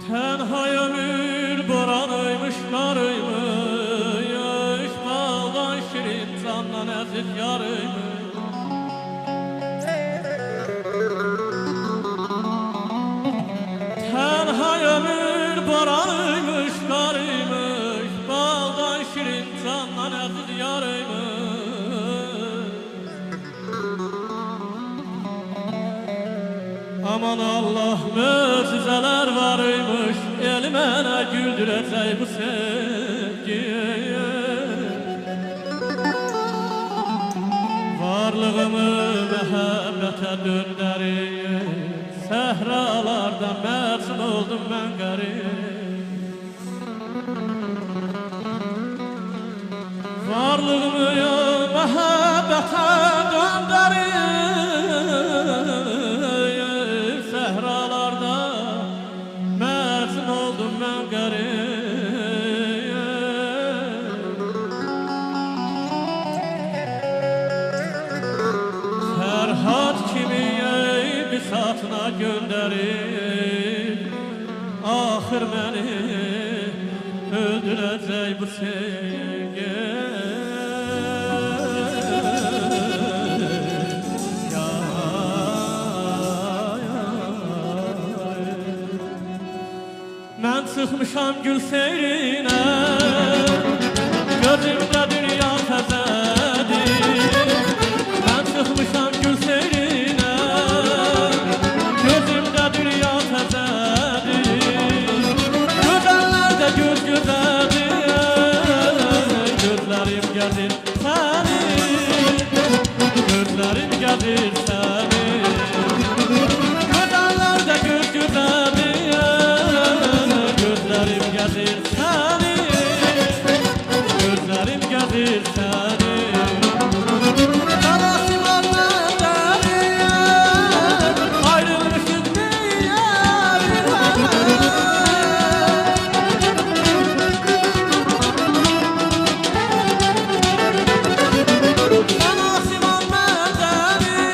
Tenha ömür boranıymış karıymış, baldan şirin candan əziz yarıymış. Tenha ömür boranıymış karıymış, baldan şirin candan əziz yarıymış. Aman Allah, möcüzeler varıymış, el mənə güldürəcək bu sevgi. Varlığımı məhəbbətə döndərib, səhralarda məcnun oldum mən qərib. Varlığımı məhəbbətə döndərib, səhralarda məcnun oldum mən qərib. Fərhad kimi bisatına göndərib, axır məni öldürəcək bu sevgi. Mən çıxmışam gül seyrinə, gözümdə dünya təzədir. Mən çıxmışam gül seyrinə, gözümdə dünya təzədir. Gözəllər də göz gözədir, gözlərim gəzir səni, gözlərim gəzir səni. Gözəllər də göz gözədir, gözlərim gəzir səni, gözlərim gəzir səni. Qarasılar məndədir, ayrılmışıq deyə bilməm. Qarasılar məndədir,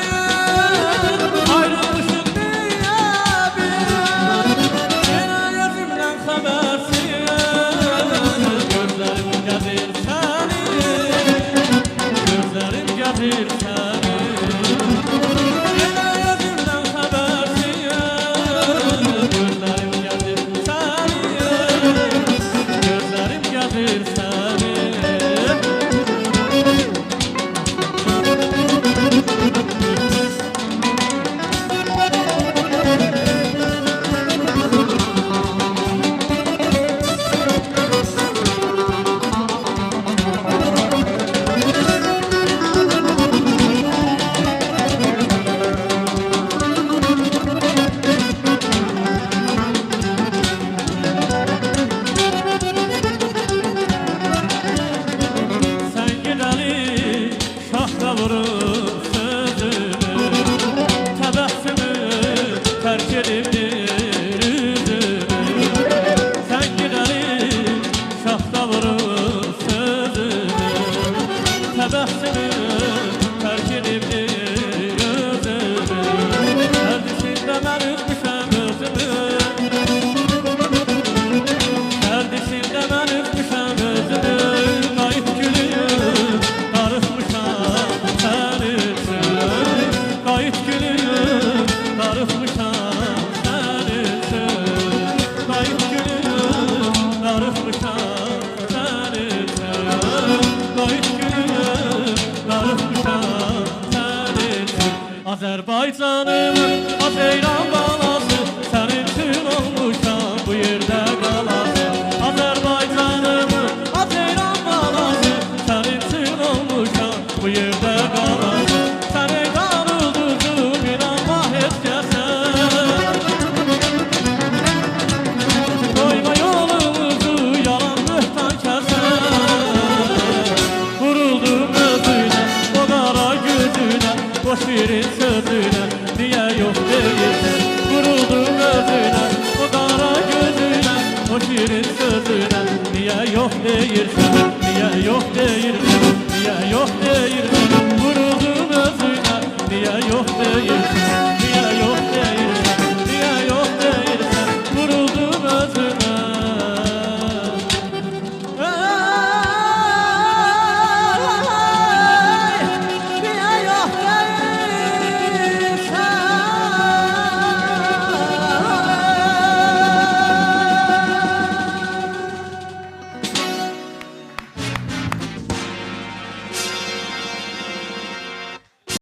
ayrılmışıq deyə bilməm. Yenə gözümdən xəbərsiz, gözlərim gəzir səni, gözlərim gəzir səni. Yenə gözümdən xəbərsiz, gözlərim gəzir səni, gözlərim gəzir səni. Sən gedəli şahqa vurub sözünü, təbəssümü tərk edibdir üzünü. Sən gedəli şahqa vurub sözünü, təbəssümü tərk edibdir özünü. Ərdisində mən üzmüşəm özümü, ərdisində mən üzmüşəm özümü. Qayıt gülüyüm, darıxmışam sən üçün. Qayıt gülüyüm, darıxmışam sən üçün. Qayıt gülüyüm, darıxmışam sən üçün. Qayıt gülüyüm, darıxmışam sən üçün. Azərbaycanımın Azeyran balası, sənin üçün olmuşam bu yerdə qalası. Azərbaycanımın Azeyran balası, sənin üçün olmuşam bu yerdə qalası. Səni qarıldırdım, inanma heç kəsə, qoyma yolumuzu yalan böhtan kəsə. Vuruldum özünə, o qara gözünə, o şirin sözünə, niyə yox deyirsən? Vuruldum özünə, o qara gözünə, o şirin sözünə, niyə yox deyirsən? Niyə yox deyirsən? Niyə yox deyirsən? Vuruldum özünə, niyə yox deyirsən?